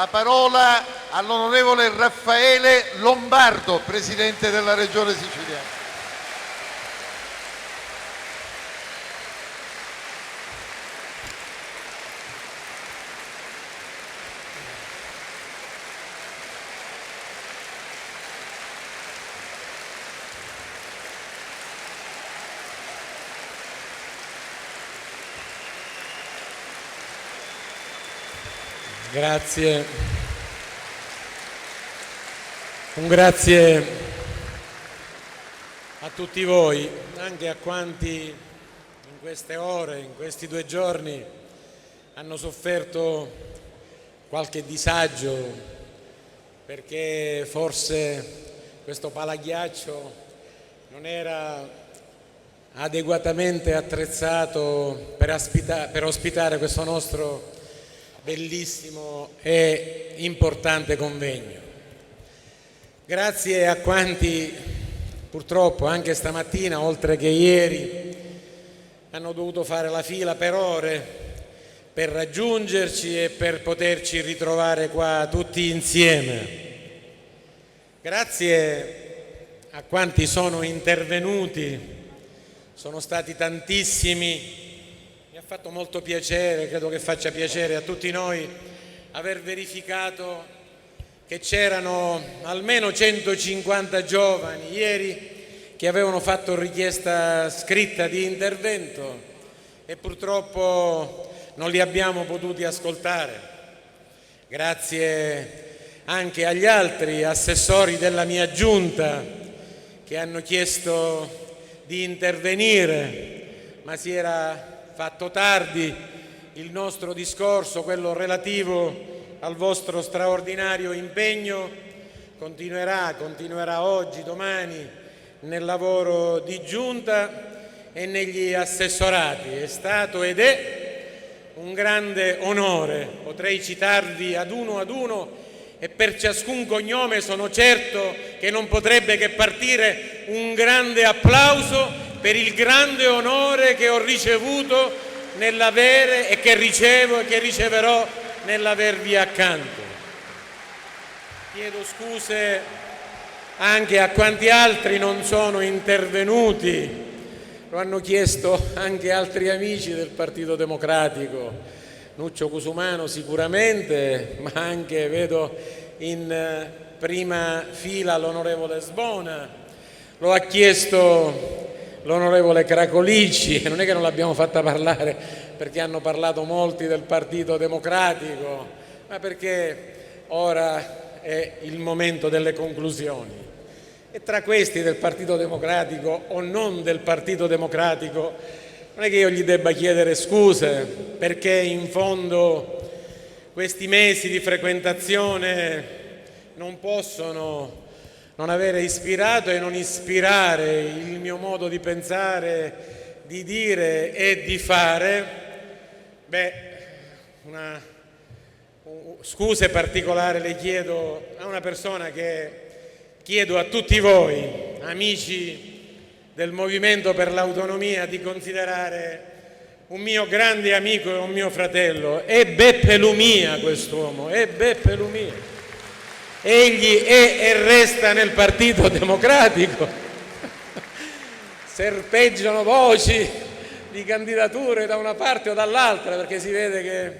la parola all'onorevole Raffaele Lombardo, Presidente della Regione Siciliana. Grazie. Un grazie a tutti voi, anche a quanti in queste ore, in questi 2 giorni hanno sofferto qualche disagio perché forse questo palaghiaccio non era adeguatamente attrezzato per ospitare questo nostro bellissimo e importante convegno. Grazie a quanti purtroppo anche stamattina, oltre che ieri, hanno dovuto fare la fila per ore per raggiungerci e per poterci ritrovare qua tutti insieme. Grazie a quanti sono intervenuti, sono stati tantissimi. Mi ha fatto molto piacere, credo che faccia piacere a tutti noi, aver verificato che c'erano almeno 150 giovani ieri che avevano fatto richiesta scritta di intervento e purtroppo non li abbiamo potuti ascoltare. Grazie anche agli altri assessori della mia giunta che hanno chiesto di intervenire, ma si era fatto tardi. Il nostro discorso, quello relativo al vostro straordinario impegno, continuerà oggi, domani, nel lavoro di giunta e negli assessorati. È stato ed è un grande onore. Potrei citarvi ad uno e per ciascun cognome sono certo che non potrebbe che partire un grande applauso per il grande onore che ho ricevuto nell'avere e che ricevo e che riceverò nell'avervi accanto. Chiedo scuse anche a quanti altri non sono intervenuti, lo hanno chiesto anche altri amici del Partito Democratico, Nuccio Cusumano sicuramente, ma anche vedo in prima fila l'onorevole Sbona, lo ha chiesto l'onorevole Cracolici, non è che non l'abbiamo fatta parlare perché hanno parlato molti del Partito Democratico, ma perché ora è il momento delle conclusioni. E tra questi del Partito Democratico o non del Partito Democratico, non è che io gli debba chiedere scuse, perché in fondo questi mesi di frequentazione non possono non avere ispirato e non ispirare il mio modo di pensare, di dire e di fare. Scuse particolari le chiedo a una persona che chiedo a tutti voi, amici del Movimento per l'Autonomia, di considerare un mio grande amico e un mio fratello. È Beppe Lumia quest'uomo, è Beppe Lumia. Egli è e resta nel Partito Democratico. Serpeggiano voci di candidature da una parte o dall'altra, perché si vede che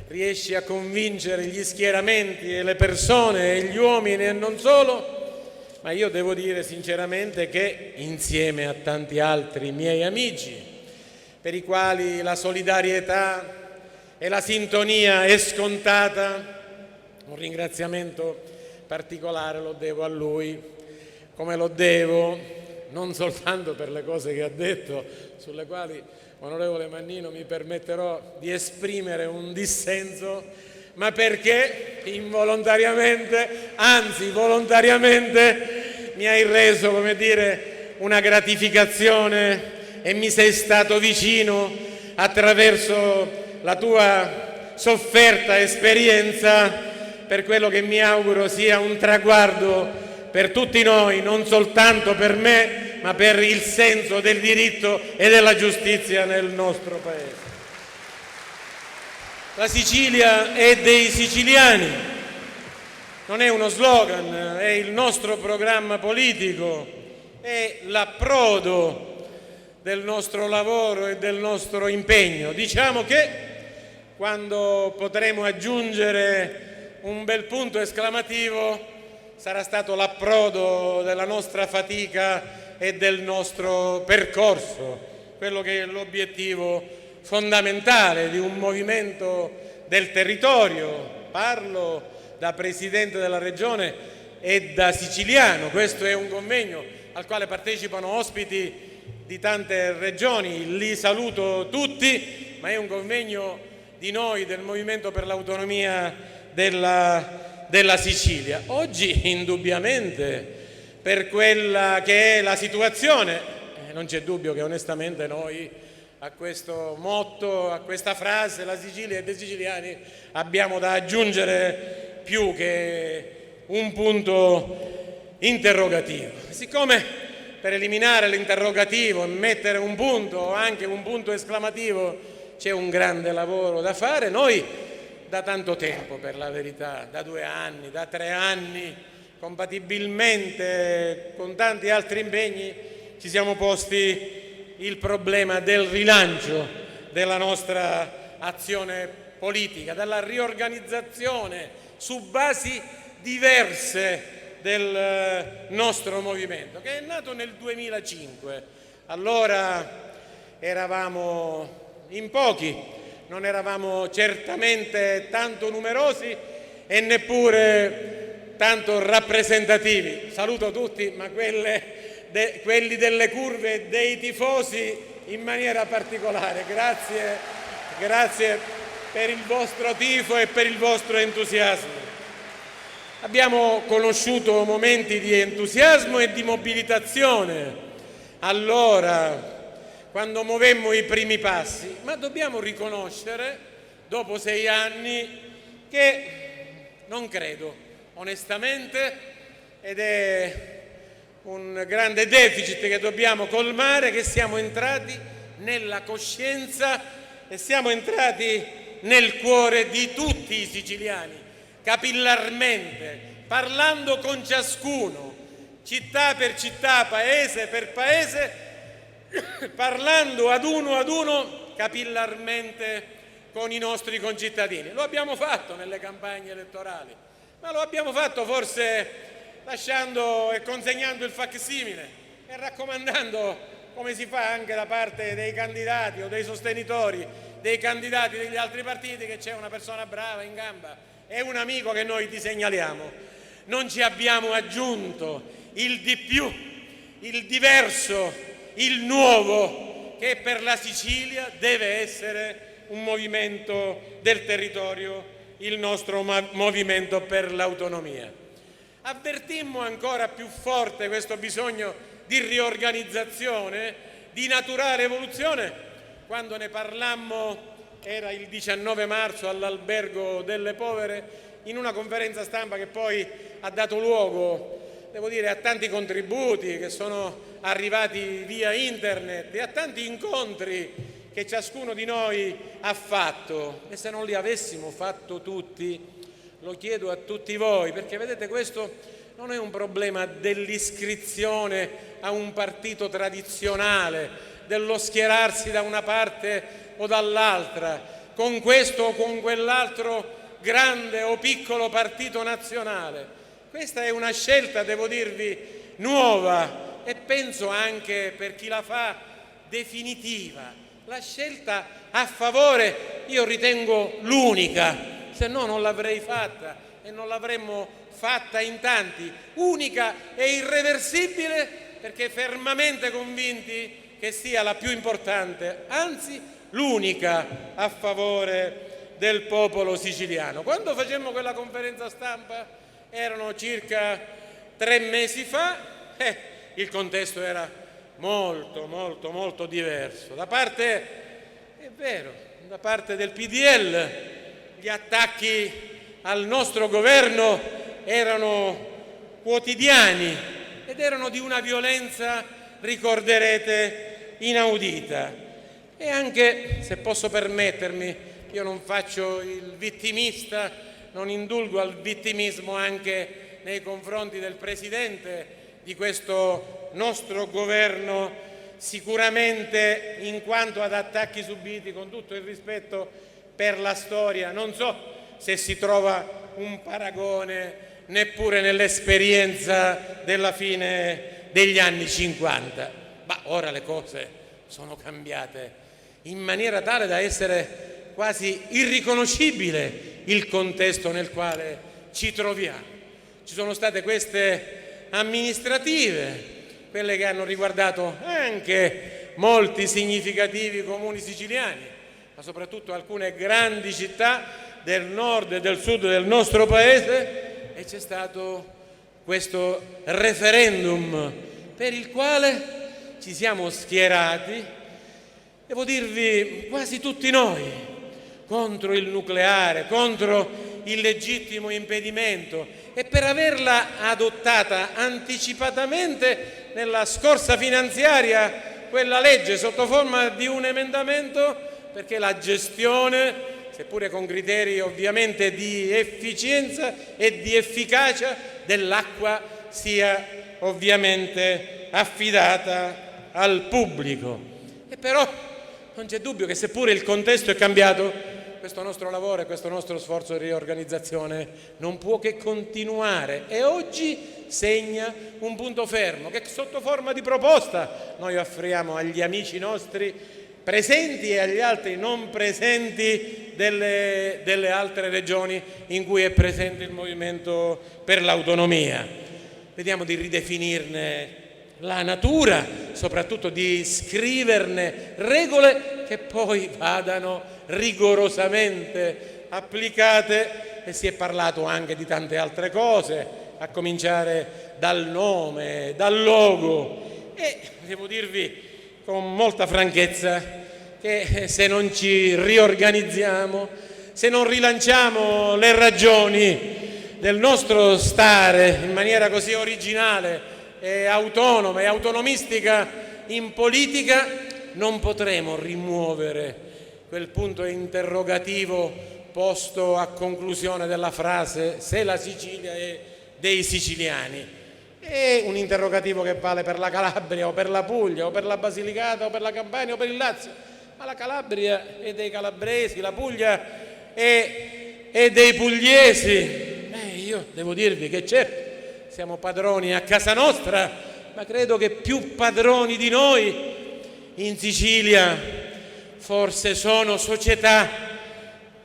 riesci a convincere gli schieramenti e le persone e gli uomini e non solo, ma io devo dire sinceramente che insieme a tanti altri miei amici, per i quali la solidarietà e la sintonia è scontata, un ringraziamento particolare lo devo a lui, come lo devo non soltanto per le cose che ha detto, sulle quali, onorevole Mannino, mi permetterò di esprimere un dissenso, ma perché involontariamente, anzi volontariamente, mi hai reso, come dire, una gratificazione e mi sei stato vicino attraverso la tua sofferta esperienza per quello che mi auguro sia un traguardo per tutti noi, non soltanto per me, ma per il senso del diritto e della giustizia nel nostro Paese. La Sicilia è dei siciliani non è uno slogan, è il nostro programma politico, è l'approdo del nostro lavoro e del nostro impegno. Diciamo che quando potremo aggiungere un bel punto esclamativo sarà stato l'approdo della nostra fatica e del nostro percorso, quello che è l'obiettivo fondamentale di un movimento del territorio. Parlo da Presidente della Regione e da siciliano. Questo è un convegno al quale partecipano ospiti di tante regioni, li saluto tutti, ma è un convegno di noi del Movimento per l'Autonomia della Sicilia. Oggi indubbiamente, per quella che è la situazione, non c'è dubbio che onestamente noi a questo motto, a questa frase, la Sicilia e dei siciliani, abbiamo da aggiungere più che un punto interrogativo. Siccome per eliminare l'interrogativo e mettere un punto o anche un punto esclamativo c'è un grande lavoro da fare, noi da tanto tempo, per la verità, da 2 anni, da 3 anni, compatibilmente con tanti altri impegni, ci siamo posti il problema del rilancio della nostra azione politica, della riorganizzazione su basi diverse del nostro movimento, che è nato nel 2005. Allora eravamo in pochi, non eravamo certamente tanto numerosi e neppure tanto rappresentativi. Saluto tutti, ma quelli delle curve e dei tifosi in maniera particolare. Grazie per il vostro tifo e per il vostro entusiasmo. Abbiamo conosciuto momenti di entusiasmo e di mobilitazione allora, quando movemmo i primi passi, ma dobbiamo riconoscere, dopo 6 anni, che non credo, onestamente, ed è un grande deficit che dobbiamo colmare, che siamo entrati nella coscienza e siamo entrati nel cuore di tutti i siciliani, capillarmente, parlando con ciascuno, città per città, paese per paese, parlando ad uno capillarmente con i nostri concittadini. Lo abbiamo fatto nelle campagne elettorali, ma lo abbiamo fatto forse lasciando e consegnando il facsimile e raccomandando, come si fa anche da parte dei candidati o dei sostenitori dei candidati degli altri partiti, che c'è una persona brava in gamba e un amico che noi ti segnaliamo. Non ci abbiamo aggiunto il di più, il diverso, il nuovo, che per la Sicilia deve essere un movimento del territorio, il nostro movimento per l'autonomia. Avvertimmo ancora più forte questo bisogno di riorganizzazione, di naturale evoluzione, quando ne parlammo, era il 19 marzo all'Albergo delle Povere, in una conferenza stampa che poi ha dato luogo, devo dire, a tanti contributi che sono arrivati via internet e a tanti incontri che ciascuno di noi ha fatto. E se non li avessimo fatto tutti, lo chiedo a tutti voi, perché vedete, questo non è un problema dell'iscrizione a un partito tradizionale, dello schierarsi da una parte o dall'altra, con questo o con quell'altro grande o piccolo partito nazionale. Questa è una scelta, devo dirvi, nuova e penso anche, per chi la fa, definitiva. La scelta a favore, io ritengo l'unica, se no non l'avrei fatta e non l'avremmo fatta in tanti, unica e irreversibile, perché fermamente convinti che sia la più importante, anzi l'unica a favore del popolo siciliano. Quando facemmo quella conferenza stampa erano circa 3 mesi fa, il contesto era molto diverso. Da parte, è vero, da parte del PDL gli attacchi al nostro governo erano quotidiani ed erano di una violenza, ricorderete, inaudita. E anche, se posso permettermi, io non faccio il vittimista non indulgo al vittimismo anche nei confronti del Presidente di questo nostro governo, sicuramente in quanto ad attacchi subiti, con tutto il rispetto per la storia, non so se si trova un paragone neppure nell'esperienza della fine degli anni 50. Ma ora le cose sono cambiate in maniera tale da essere quasi irriconoscibile il contesto nel quale ci troviamo. Ci sono state queste amministrative, quelle che hanno riguardato anche molti significativi comuni siciliani, ma soprattutto alcune grandi città del nord e del sud del nostro paese, e c'è stato questo referendum per il quale ci siamo schierati, devo dirvi quasi tutti noi, contro il nucleare, contro il legittimo impedimento, e per averla adottata anticipatamente nella scorsa finanziaria quella legge sotto forma di un emendamento, perché la gestione, seppure con criteri ovviamente di efficienza e di efficacia dell'acqua, sia ovviamente affidata al pubblico. E però non c'è dubbio che seppure il contesto è cambiato, questo nostro lavoro e questo nostro sforzo di riorganizzazione non può che continuare, e oggi segna un punto fermo che sotto forma di proposta noi offriamo agli amici nostri presenti e agli altri non presenti delle altre regioni in cui è presente il Movimento per l'Autonomia. Vediamo di ridefinirne la natura, soprattutto di scriverne regole che poi vadano rigorosamente applicate, e si è parlato anche di tante altre cose, a cominciare dal nome, dal logo, e devo dirvi con molta franchezza che se non ci riorganizziamo, se non rilanciamo le ragioni del nostro stare in maniera così originale e autonoma e autonomistica in politica, non potremo rimuovere quel punto interrogativo posto a conclusione della frase "se la Sicilia è dei siciliani". È un interrogativo che vale per la Calabria o per la Puglia o per la Basilicata o per la Campania o per il Lazio, ma la Calabria è dei calabresi, la Puglia è dei pugliesi. Io devo dirvi che certo siamo padroni a casa nostra, ma credo che più padroni di noi in Sicilia forse sono società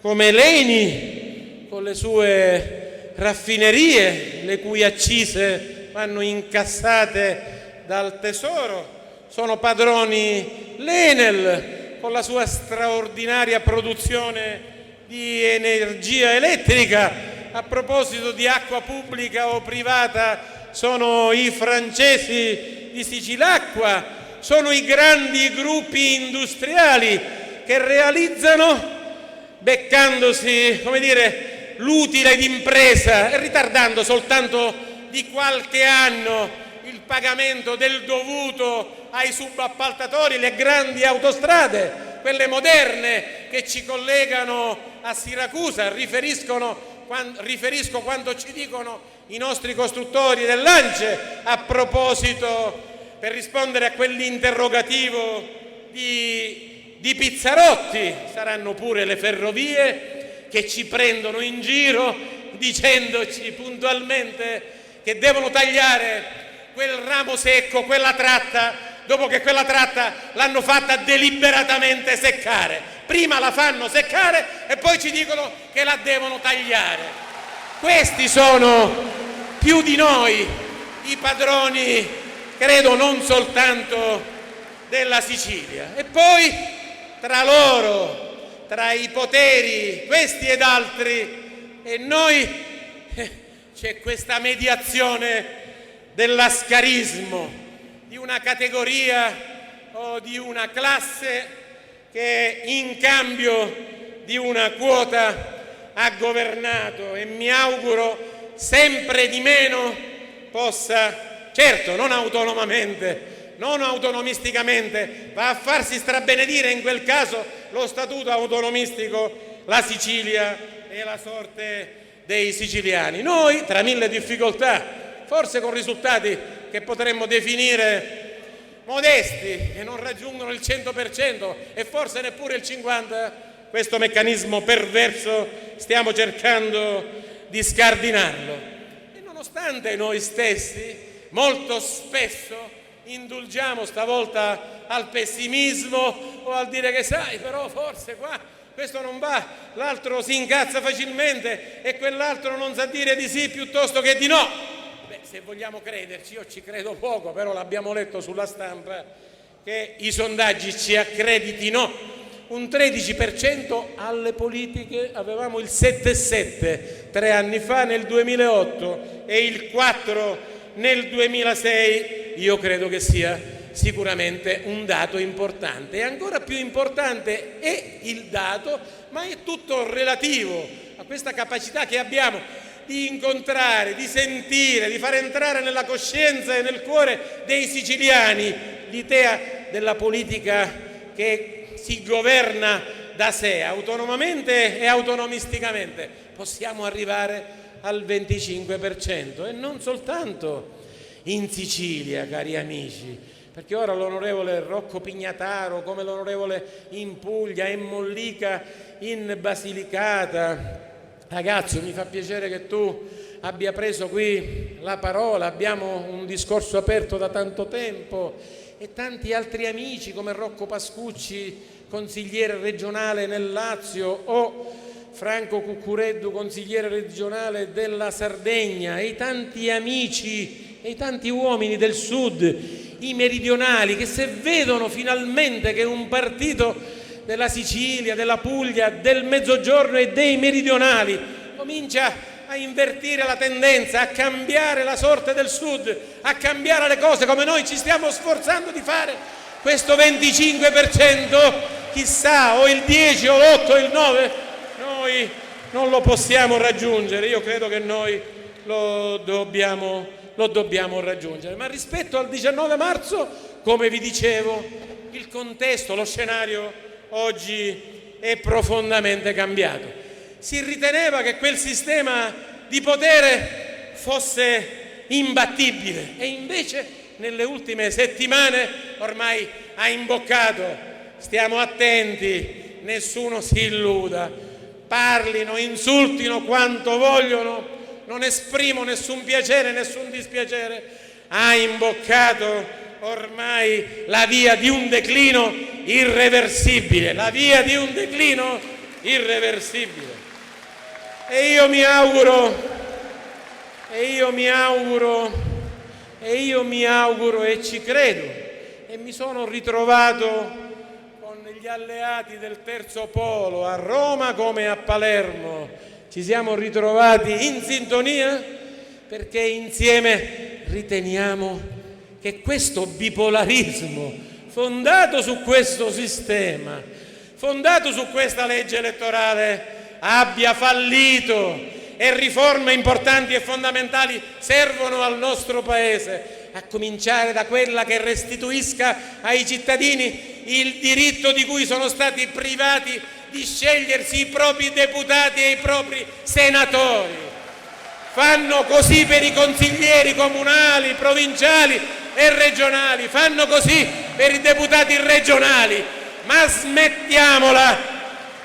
come l'ENI con le sue raffinerie, le cui accise vanno incassate dal Tesoro, sono padroni l'Enel con la sua straordinaria produzione di energia elettrica. A proposito di acqua pubblica o privata, sono i francesi di Sicilacqua, sono i grandi gruppi industriali che realizzano, beccandosi, l'utile d'impresa e ritardando soltanto di qualche anno il pagamento del dovuto ai subappaltatori, le grandi autostrade, quelle moderne che ci collegano a Siracusa. Riferisco quanto ci dicono i nostri costruttori dell'ANCE a proposito, per rispondere a quell'interrogativo di Pizzarotti, saranno pure le ferrovie che ci prendono in giro dicendoci puntualmente che devono tagliare quel ramo secco, quella tratta, dopo che quella tratta l'hanno fatta deliberatamente seccare. Prima la fanno seccare e poi ci dicono che la devono tagliare. Questi sono più di noi i padroni, credo, non soltanto della Sicilia. E poi tra loro, tra i poteri, questi ed altri, e noi, c'è questa mediazione dell'ascarismo, di una categoria o di una classe che in cambio di una quota ha governato e mi auguro sempre di meno possa, certo non autonomamente, non autonomisticamente, va a farsi strabenedire in quel caso lo statuto autonomistico, la Sicilia e la sorte dei siciliani. Noi, tra mille difficoltà, forse con risultati che potremmo definire modesti e non raggiungono il 100% e forse neppure il 50%, questo meccanismo perverso stiamo cercando di scardinarlo. E nonostante noi stessi molto spesso indulgiamo stavolta al pessimismo o al dire che sai, però forse qua questo non va, l'altro si incazza facilmente e quell'altro non sa dire di sì piuttosto che di no. Beh, se vogliamo crederci, io ci credo poco, però l'abbiamo letto sulla stampa che i sondaggi ci accreditino un 13% alle politiche, avevamo il 7,7 3 anni fa nel 2008 e il 4 nel 2006. Io credo che sia sicuramente un dato importante, e ancora più importante è il dato, ma è tutto relativo a questa capacità che abbiamo di incontrare, di sentire, di far entrare nella coscienza e nel cuore dei siciliani l'idea della politica che si governa da sé, autonomamente e autonomisticamente. Possiamo arrivare al 25% e non soltanto in Sicilia, cari amici, perché ora l'onorevole Rocco Pignataro, come l'onorevole in Puglia, in Mollica, in Basilicata. Ragazzo, mi fa piacere che tu abbia preso qui la parola, abbiamo un discorso aperto da tanto tempo, e tanti altri amici come Rocco Pascucci, consigliere regionale nel Lazio, o Franco Cuccureddu, consigliere regionale della Sardegna, e i tanti amici e i tanti uomini del Sud, i meridionali, che se vedono finalmente che un partito della Sicilia, della Puglia, del Mezzogiorno e dei meridionali comincia a invertire la tendenza, a cambiare la sorte del Sud, a cambiare le cose come noi ci stiamo sforzando di fare, questo 25%, chissà, o il 10 o l'8 o il 9, noi non lo possiamo raggiungere. Io credo che noi lo dobbiamo raggiungere. Ma rispetto al 19 marzo, come vi dicevo, il contesto, lo scenario oggi è profondamente cambiato. Si riteneva che quel sistema di potere fosse imbattibile e invece nelle ultime settimane ormai ha imboccato. Stiamo attenti, nessuno si illuda, parlino, insultino quanto vogliono, non esprimo nessun piacere, nessun dispiacere, ha imboccato ormai la via di un declino irreversibile, la via di un declino irreversibile. E io mi auguro e ci credo, e mi sono ritrovato con gli alleati del terzo polo a Roma come a Palermo, ci siamo ritrovati in sintonia perché insieme riteniamo che questo bipolarismo fondato su questo sistema, fondato su questa legge elettorale, abbia fallito, e riforme importanti e fondamentali servono al nostro Paese, a cominciare da quella che restituisca ai cittadini il diritto di cui sono stati privati di scegliersi i propri deputati e i propri senatori. Fanno così per i consiglieri comunali, provinciali e regionali, fanno così per i deputati regionali, ma smettiamola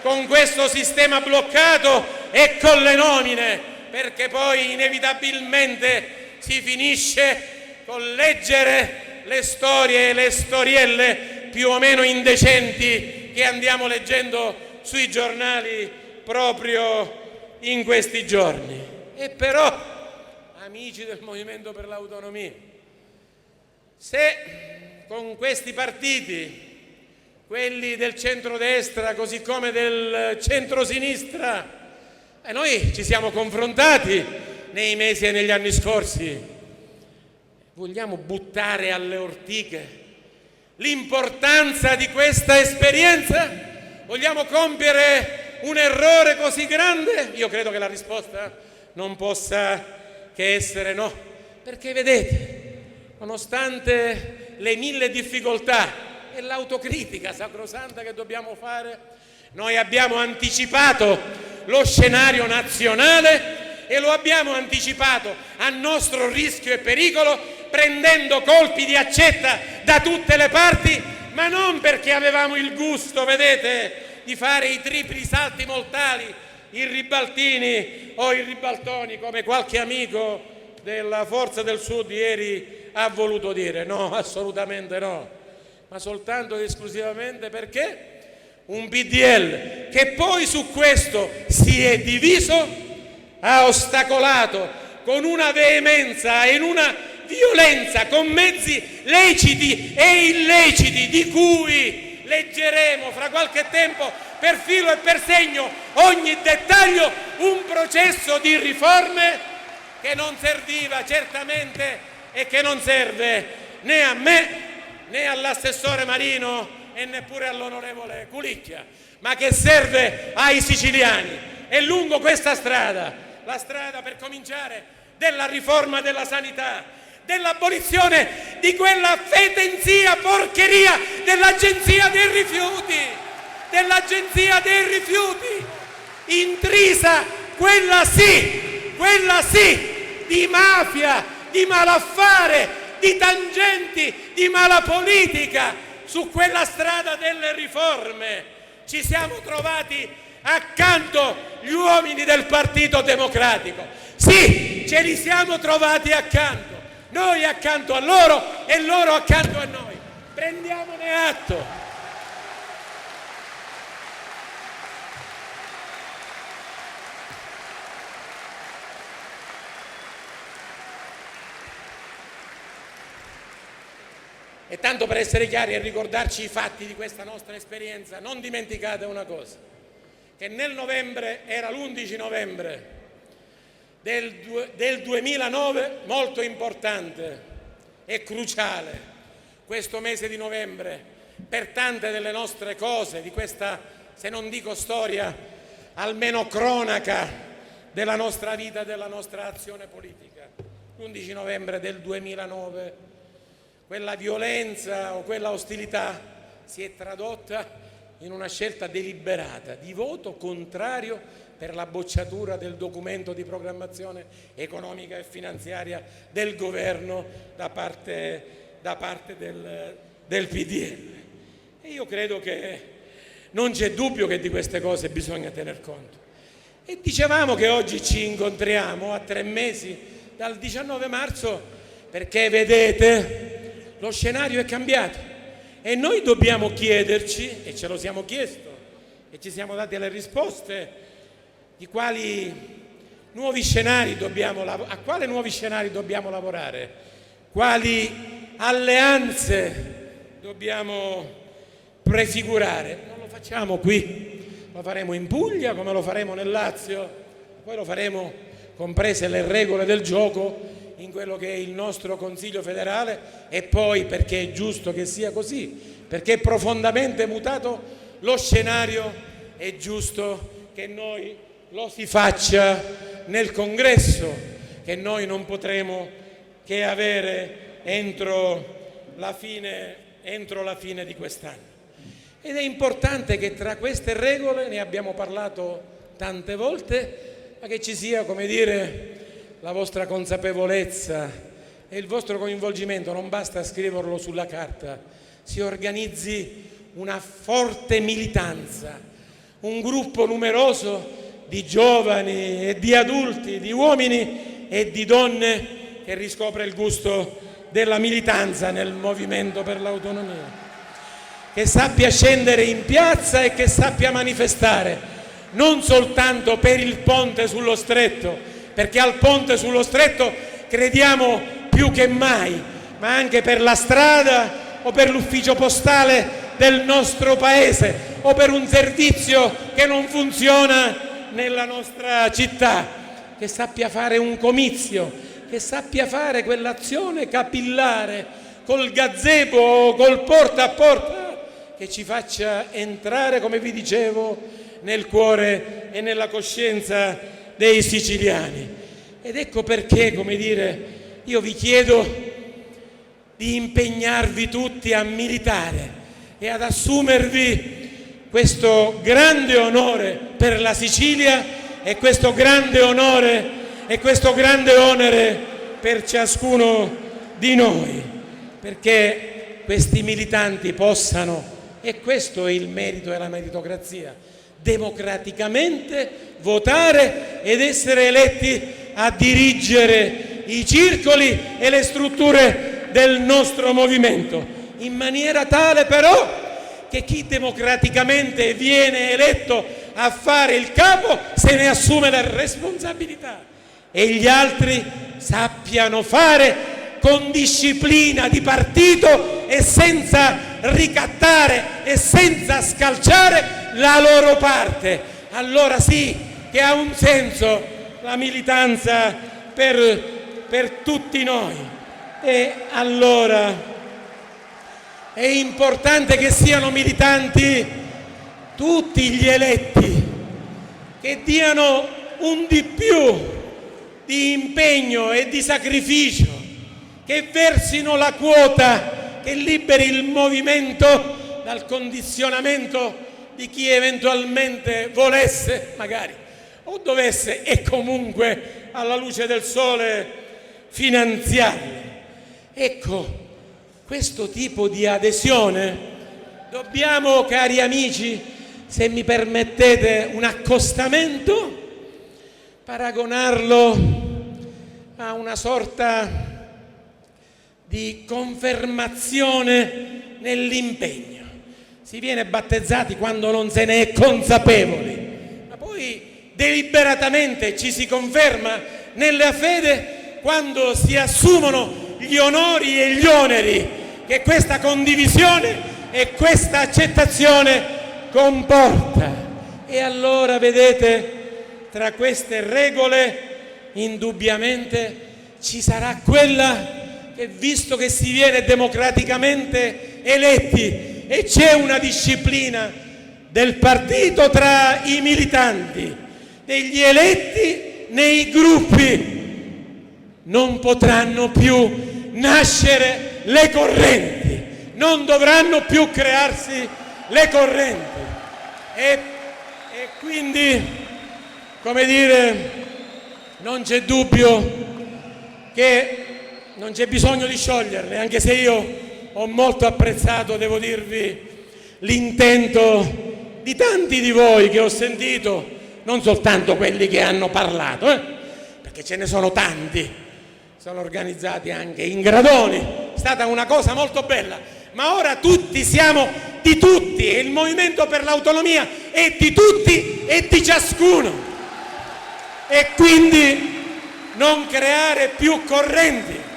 con questo sistema bloccato e con le nomine, perché poi inevitabilmente si finisce con leggere le storie e le storielle più o meno indecenti che andiamo leggendo sui giornali proprio in questi giorni. E però, amici del Movimento per l'Autonomia, se con questi partiti, quelli del centrodestra così come del centrosinistra, noi ci siamo confrontati nei mesi e negli anni scorsi, vogliamo buttare alle ortiche l'importanza di questa esperienza? Vogliamo compiere un errore così grande? Io credo che la risposta non possa che essere no, perché vedete, nonostante le mille difficoltà e l'autocritica sacrosanta che dobbiamo fare, noi abbiamo anticipato lo scenario nazionale e lo abbiamo anticipato a nostro rischio e pericolo, prendendo colpi di accetta da tutte le parti, ma non perché avevamo il gusto, vedete, di fare i tripli salti mortali, i ribaltini o i ribaltoni, come qualche amico della Forza del Sud ieri ha voluto dire. No, assolutamente no, ma soltanto ed esclusivamente perché un PDL che poi su questo si è diviso ha ostacolato con una veemenza e in una violenza, con mezzi leciti e illeciti, di cui leggeremo fra qualche tempo per filo e per segno ogni dettaglio, un processo di riforme che non serviva certamente e che non serve né a me né all'assessore Marino e neppure all'onorevole Culicchia, ma che serve ai siciliani. E lungo questa strada, la strada per cominciare della riforma della sanità, dell'abolizione di quella fetenzia porcheria dell'Agenzia dei rifiuti, intrisa, quella sì, di mafia, di malaffare, di tangenti, di malapolitica. Su quella strada delle riforme ci siamo trovati accanto gli uomini del Partito Democratico. Sì, ce li siamo trovati accanto, noi accanto a loro e loro accanto a noi. Prendiamone atto. E tanto per essere chiari e ricordarci i fatti di questa nostra esperienza, non dimenticate una cosa, che nel novembre, era l'11 novembre del 2009, molto importante e cruciale questo mese di novembre per tante delle nostre cose, di questa, se non dico storia, almeno cronaca della nostra vita, della nostra azione politica. L'11 novembre del 2009 quella violenza o quella ostilità si è tradotta in una scelta deliberata di voto contrario per la bocciatura del documento di programmazione economica e finanziaria del governo da parte del PDL. E io credo che non c'è dubbio che di queste cose bisogna tener conto. E dicevamo che oggi ci incontriamo a 3 mesi dal 19 marzo perché, vedete, lo scenario è cambiato e noi dobbiamo chiederci, e ce lo siamo chiesto e ci siamo dati le risposte, di quali nuovi scenari a quale nuovi scenari dobbiamo lavorare, quali alleanze dobbiamo prefigurare. Non lo facciamo qui, lo faremo in Puglia come lo faremo nel Lazio, poi lo faremo, comprese le regole del gioco, in quello che è il nostro Consiglio federale, e poi, perché è giusto che sia così, perché è profondamente mutato lo scenario, è giusto che noi lo si faccia nel Congresso, che noi non potremo che avere entro la fine di quest'anno. Ed è importante che tra queste regole, ne abbiamo parlato tante volte, ma che ci sia, come dire, la vostra consapevolezza e il vostro coinvolgimento. Non basta scriverlo sulla carta, si organizzi una forte militanza, un gruppo numeroso di giovani e di adulti, di uomini e di donne che riscopre il gusto della militanza nel movimento per l'autonomia, che sappia scendere in piazza e che sappia manifestare non soltanto per il ponte sullo Stretto, perché al ponte sullo Stretto crediamo più che mai, ma anche per la strada o per l'ufficio postale del nostro paese o per un servizio che non funziona nella nostra città, che sappia fare un comizio, che sappia fare quell'azione capillare col gazebo o col porta a porta che ci faccia entrare, come vi dicevo, nel cuore e nella coscienza dei siciliani. Ed ecco perché, come dire, io vi chiedo di impegnarvi tutti a militare e ad assumervi questo grande onore per la Sicilia e questo grande onore e questo grande onere per ciascuno di noi, perché questi militanti possano, e questo è il merito e la meritocrazia, democraticamente votare ed essere eletti a dirigere i circoli e le strutture del nostro movimento, in maniera tale però che chi democraticamente viene eletto a fare il capo se ne assume la responsabilità e gli altri sappiano fare con disciplina di partito e senza ricattare e senza scalciare la loro parte. Allora sì che ha un senso la militanza per tutti noi. E allora è importante che siano militanti tutti gli eletti, che diano un di più di impegno e di sacrificio, che versino la quota che liberi il movimento dal condizionamento di chi eventualmente volesse, magari, o dovesse, e comunque alla luce del sole, finanziarli. Ecco, questo tipo di adesione dobbiamo, cari amici, se mi permettete un accostamento, paragonarlo a una sorta di confermazione nell'impegno. Si viene battezzati quando non se ne è consapevoli, ma poi deliberatamente ci si conferma nella fede quando si assumono gli onori e gli oneri che questa condivisione e questa accettazione comporta. E allora, vedete, tra queste regole indubbiamente ci sarà quella che, visto che si viene democraticamente eletti e c'è una disciplina del partito tra i militanti, degli eletti nei gruppi, non potranno più nascere le correnti, non dovranno più crearsi le correnti. E quindi, come dire, non c'è dubbio che non c'è bisogno di scioglierle, anche se io ho molto apprezzato, devo dirvi, l'intento di tanti di voi che ho sentito, non soltanto quelli che hanno parlato, perché ce ne sono tanti, sono organizzati anche in gradoni, è stata una cosa molto bella, ma ora tutti siamo di tutti e il movimento per l'autonomia è di tutti e di ciascuno, e quindi non creare più correnti,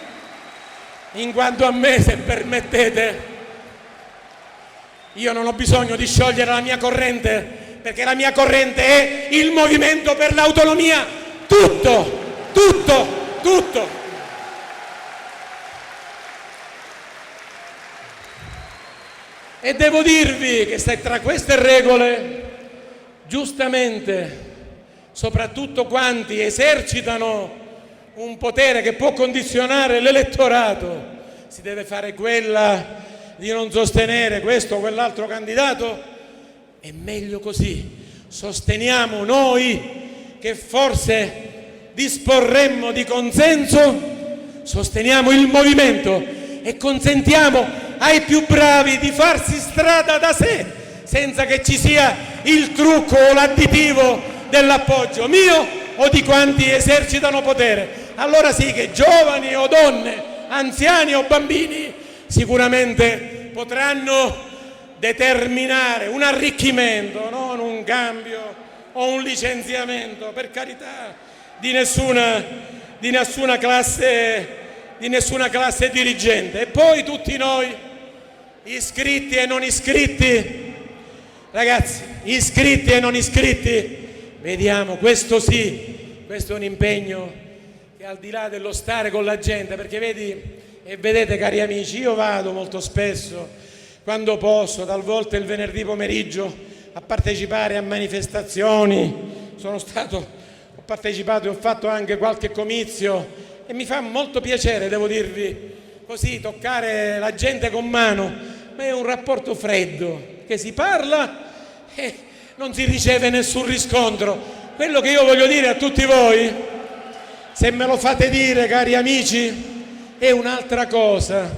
in quanto a me, se permettete, io non ho bisogno di sciogliere la mia corrente, perché la mia corrente è il movimento per l'autonomia, tutto. E devo dirvi che se tra queste regole, giustamente, soprattutto quanti esercitano un potere che può condizionare l'elettorato, si deve fare quella di non sostenere questo o quell'altro candidato, è meglio così. Sosteniamo noi che forse disporremmo di consenso, sosteniamo il movimento e consentiamo ai più bravi di farsi strada da sé, senza che ci sia il trucco o l'additivo dell'appoggio mio o di quanti esercitano potere. Allora sì che giovani o donne, anziani o bambini sicuramente potranno determinare un arricchimento, non un cambio o un licenziamento, per carità, di nessuna classe dirigente. E poi tutti noi, iscritti e non iscritti, ragazzi, iscritti e non iscritti, vediamo, questo sì, questo è un impegno che al di là dello stare con la gente, perché vedete cari amici, io vado molto spesso, quando posso, talvolta il venerdì pomeriggio, a partecipare a manifestazioni, ho partecipato e ho fatto anche qualche comizio e mi fa molto piacere, devo dirvi, così toccare la gente con mano, ma è un rapporto freddo, che si parla e non si riceve nessun riscontro. Quello che io voglio dire a tutti voi se me lo fate dire, cari amici, è un'altra cosa.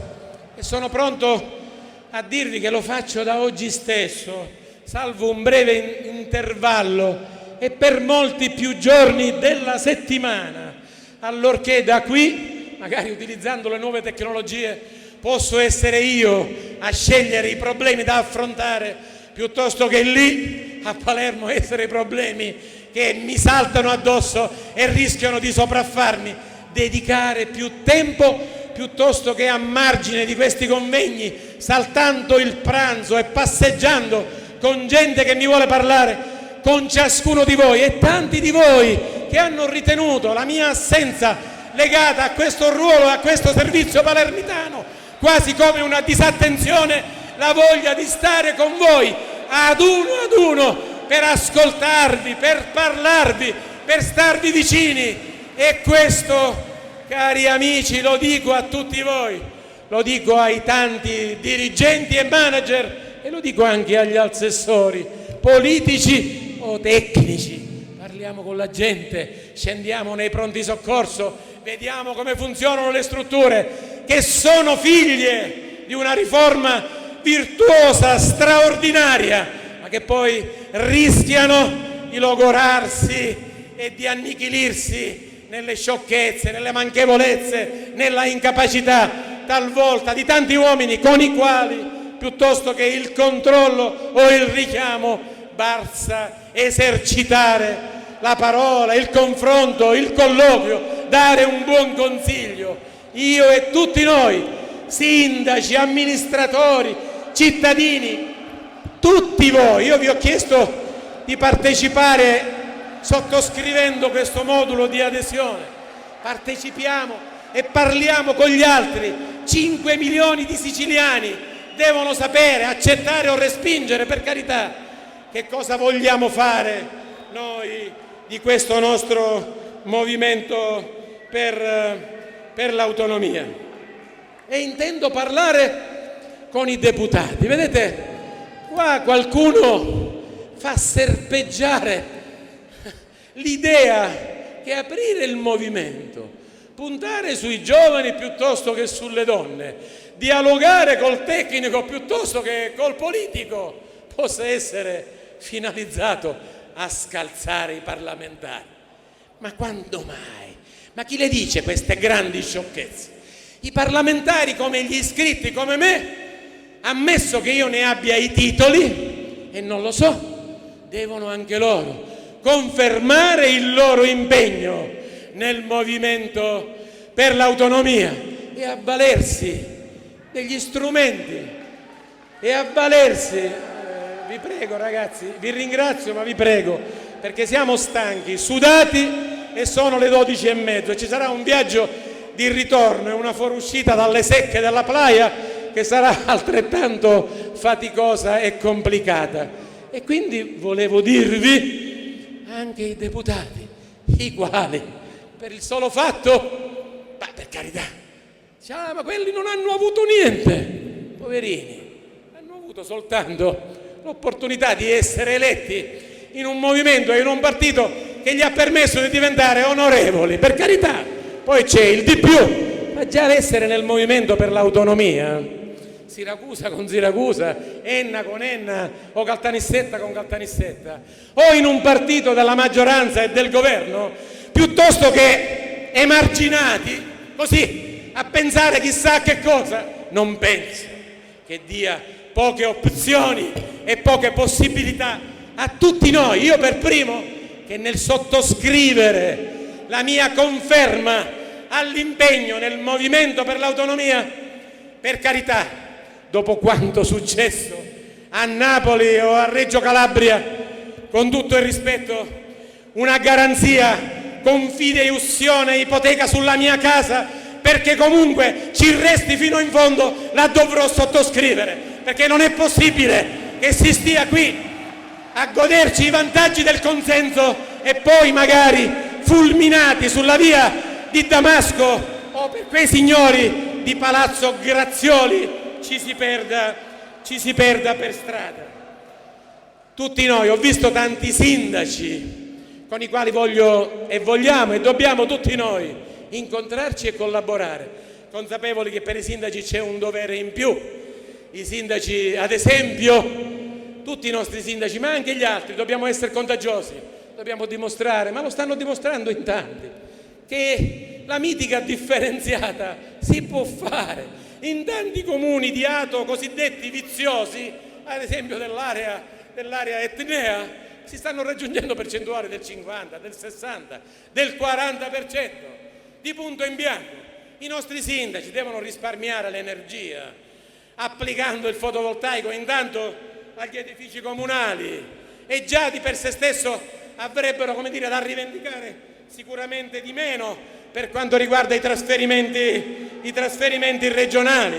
E sono pronto a dirvi che lo faccio da oggi stesso, salvo un breve intervallo e per molti più giorni della settimana, allorché da qui, magari utilizzando le nuove tecnologie, posso essere io a scegliere i problemi da affrontare piuttosto che lì a Palermo essere i problemi che mi saltano addosso e rischiano di sopraffarmi. Dedicare più tempo piuttosto che a margine di questi convegni, saltando il pranzo e passeggiando con gente che mi vuole parlare, con ciascuno di voi e tanti di voi che hanno ritenuto la mia assenza legata a questo ruolo, a questo servizio palermitano, quasi come una disattenzione, la voglia di stare con voi ad uno per ascoltarvi, per parlarvi, per starvi vicini. E questo, cari amici, lo dico a tutti voi, lo dico ai tanti dirigenti e manager e lo dico anche agli assessori politici o tecnici. Parliamo con la gente, scendiamo nei pronti soccorso, vediamo come funzionano le strutture che sono figlie di una riforma virtuosa, straordinaria, ma che poi rischiano di logorarsi e di annichilirsi nelle sciocchezze, nelle manchevolezze, nella incapacità talvolta di tanti uomini con i quali, piuttosto che il controllo o il richiamo, basta esercitare la parola, il confronto, il colloquio, dare un buon consiglio. Io e tutti noi, sindaci, amministratori, cittadini, tutti voi, io vi ho chiesto di partecipare sottoscrivendo questo modulo di adesione. Partecipiamo e parliamo con gli altri. 5 milioni di siciliani devono sapere, accettare o respingere, per carità, che cosa vogliamo fare noi di questo nostro movimento per l'autonomia. E intendo parlare con i deputati. Vedete, qua qualcuno fa serpeggiare l'idea che aprire il movimento, puntare sui giovani piuttosto che sulle donne, dialogare col tecnico piuttosto che col politico, possa essere finalizzato a scalzare i parlamentari. Ma quando mai? Ma chi le dice queste grandi sciocchezze? I parlamentari, come gli iscritti, come me, ammesso che io ne abbia i titoli, e non lo so, devono anche loro confermare il loro impegno nel movimento per l'autonomia e avvalersi degli strumenti e avvalersi. Vi prego ragazzi, vi ringrazio, ma vi prego, perché siamo stanchi, sudati e sono le 12:30 e ci sarà un viaggio di ritorno e una fuoriuscita dalle secche della playa che sarà altrettanto faticosa e complicata. E quindi volevo dirvi, anche i deputati, i quali per il solo fatto, ma per carità, ma quelli non hanno avuto niente, poverini, hanno avuto soltanto l'opportunità di essere eletti in un movimento e in un partito che gli ha permesso di diventare onorevoli, per carità. Poi c'è il di più, ma già essere nel movimento per l'autonomia, Siracusa con Siracusa, Enna con Enna o Caltanissetta con Caltanissetta, o in un partito della maggioranza e del governo, piuttosto che emarginati così a pensare chissà che cosa, non penso che dia poche opzioni e poche possibilità a tutti noi, io per primo, che nel sottoscrivere la mia conferma all'impegno nel movimento per l'autonomia, per carità, dopo quanto successo a Napoli o a Reggio Calabria, con tutto il rispetto, una garanzia con fideiussione, ipoteca sulla mia casa, perché comunque ci resti fino in fondo, la dovrò sottoscrivere, perché non è possibile che si stia qui a goderci i vantaggi del consenso e poi magari fulminati sulla via di Damasco o per quei signori di Palazzo Grazioli ci si perda per strada. Tutti noi, ho visto tanti sindaci con i quali voglio e vogliamo e dobbiamo tutti noi incontrarci e collaborare, consapevoli che per i sindaci c'è un dovere in più. I sindaci, ad esempio, tutti i nostri sindaci, ma anche gli altri, dobbiamo essere contagiosi, dobbiamo dimostrare, ma lo stanno dimostrando in tanti, che la mitica differenziata si può fare. In tanti comuni di Ato cosiddetti viziosi, ad esempio dell'area etnea, si stanno raggiungendo percentuali del 50, del 60, del 40% di punto in bianco. I nostri sindaci devono risparmiare l'energia applicando il fotovoltaico intanto agli edifici comunali e già di per sé stesso avrebbero, come dire, da rivendicare sicuramente di meno per quanto riguarda i trasferimenti regionali.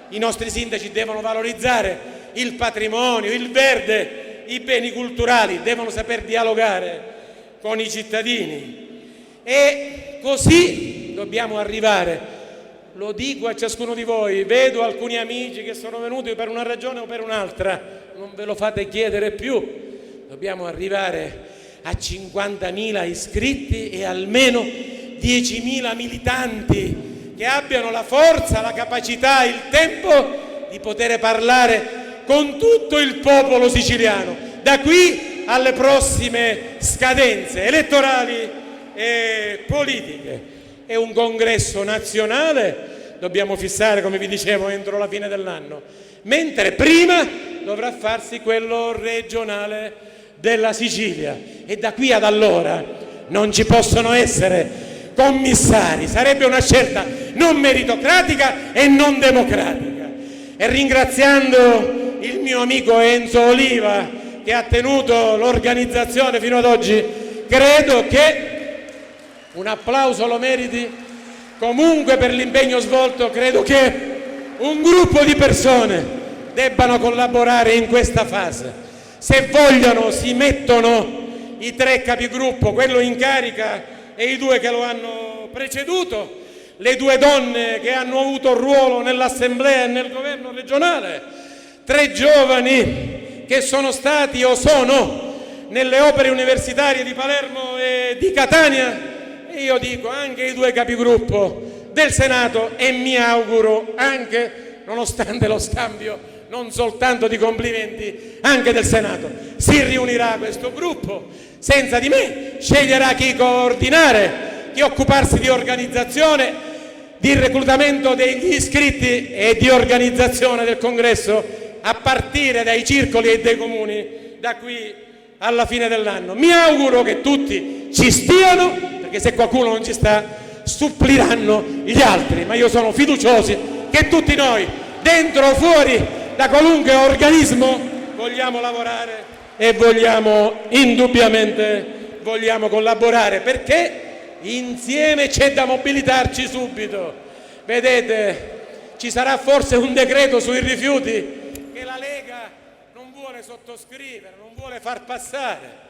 I nostri sindaci devono valorizzare il patrimonio, il verde, i beni culturali, devono saper dialogare con i cittadini e così dobbiamo arrivare. Lo dico a ciascuno di voi, vedo alcuni amici che sono venuti per una ragione o per un'altra, non ve lo fate chiedere più, dobbiamo arrivare a 50.000 iscritti e almeno 10.000 militanti che abbiano la forza, la capacità, il tempo di poter parlare con tutto il popolo siciliano, da qui alle prossime scadenze elettorali e politiche. È un congresso nazionale, dobbiamo fissare, come vi dicevo, entro la fine dell'anno, mentre prima dovrà farsi quello regionale della Sicilia e da qui ad allora non ci possono essere commissari, sarebbe una scelta non meritocratica e non democratica. E ringraziando il mio amico Enzo Oliva che ha tenuto l'organizzazione fino ad oggi, credo che un applauso lo meriti comunque per l'impegno svolto. Credo che un gruppo di persone debbano collaborare in questa fase. Se vogliono si mettono i 3 capigruppo, quello in carica e i 2 che lo hanno preceduto, le 2 donne che hanno avuto ruolo nell'assemblea e nel governo regionale, 3 giovani che sono stati o sono nelle opere universitarie di Palermo e di Catania, e io dico anche i 2 capigruppo del Senato, e mi auguro anche, nonostante lo scambio non soltanto di complimenti, anche del Senato. Si riunirà questo gruppo senza di me, sceglierà chi coordinare, chi occuparsi di organizzazione, di reclutamento degli iscritti e di organizzazione del congresso a partire dai circoli e dai comuni da qui alla fine dell'anno. Mi auguro che tutti ci stiano, perché se qualcuno non ci sta suppliranno gli altri, ma io sono fiducioso che tutti noi, dentro o fuori da qualunque organismo, vogliamo lavorare e vogliamo indubbiamente collaborare, perché insieme c'è da mobilitarci subito. Vedete, ci sarà forse un decreto sui rifiuti che la Lega non vuole sottoscrivere, non vuole far passare,